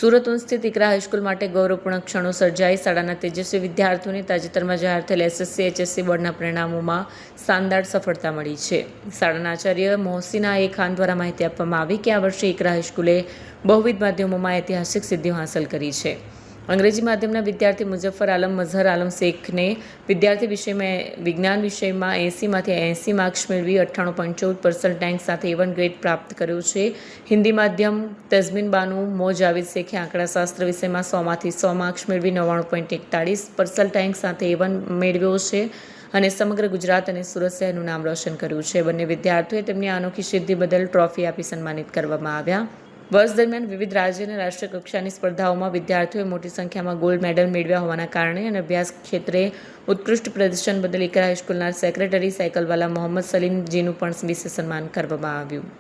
સુરત સ્થિત ઇકરા હાઈસ્કૂલ માટે ગૌરવપૂર્ણ ક્ષણો સર્જાઈ. શાળાના તેજસ્વી વિદ્યાર્થીઓને તાજેતરમાં જાહેર થયેલ એસએસસી એચએસસી બોર્ડના પરિણામોમાં શાનદાર સફળતા મળી છે. શાળાના આચાર્ય મોહસિના એ ખાન દ્વારા માહિતી આપવામાં આવી કે આ વર્ષે ઇકરા હાઈસ્કૂલે બહુવિધ માધ્યમોમાં ઐતિહાસિક સિદ્ધિઓ હાંસલ કરી છે. અંગ્રેજી માધ્યમના વિદ્યાર્થી મુઝફ્ફર આલમ મઝહર આલમ શેખને વિદ્યાર્થી વિષયમાં વિજ્ઞાન વિષયમાં 80માંથી 80 માર્ક્સ મેળવી 98.14% સાથે A1 ગ્રેડ પ્રાપ્ત કર્યો છે. હિન્દી માધ્યમ તઝમીન બાનુ મો જાવેદ શેખે આંકડાશાસ્ત્ર વિષયમાં 100માંથી 100 માર્ક્સ મેળવી 99.41% સાથે A1 મેળવ્યો છે અને સમગ્ર ગુજરાત અને સુરત શહેરનું નામ રોશન કર્યું છે. બંને વિદ્યાર્થીઓએ તેમની અનોખી સિદ્ધિ બદલ ટ્રોફી આપી સન્માનિત કરવામાં આવ્યા. વર્ષ દરમિયાન વિવિધ રાજ્ય અને રાષ્ટ્રીય કક્ષાની સ્પર્ધાઓમાં વિદ્યાર્થીઓએ મોટી સંખ્યામાં ગોલ્ડ મેડલ મેળવ્યા હોવાના કારણે અને અભ્યાસ ક્ષેત્રે ઉત્કૃષ્ટ પ્રદર્શન બદલ ઇકરા હાઈસ્કૂલના સેક્રેટરી સાયકલવાલા મોહમ્મદ સલીમજીનું પણ વિશેષ સન્માન કરવામાં આવ્યું.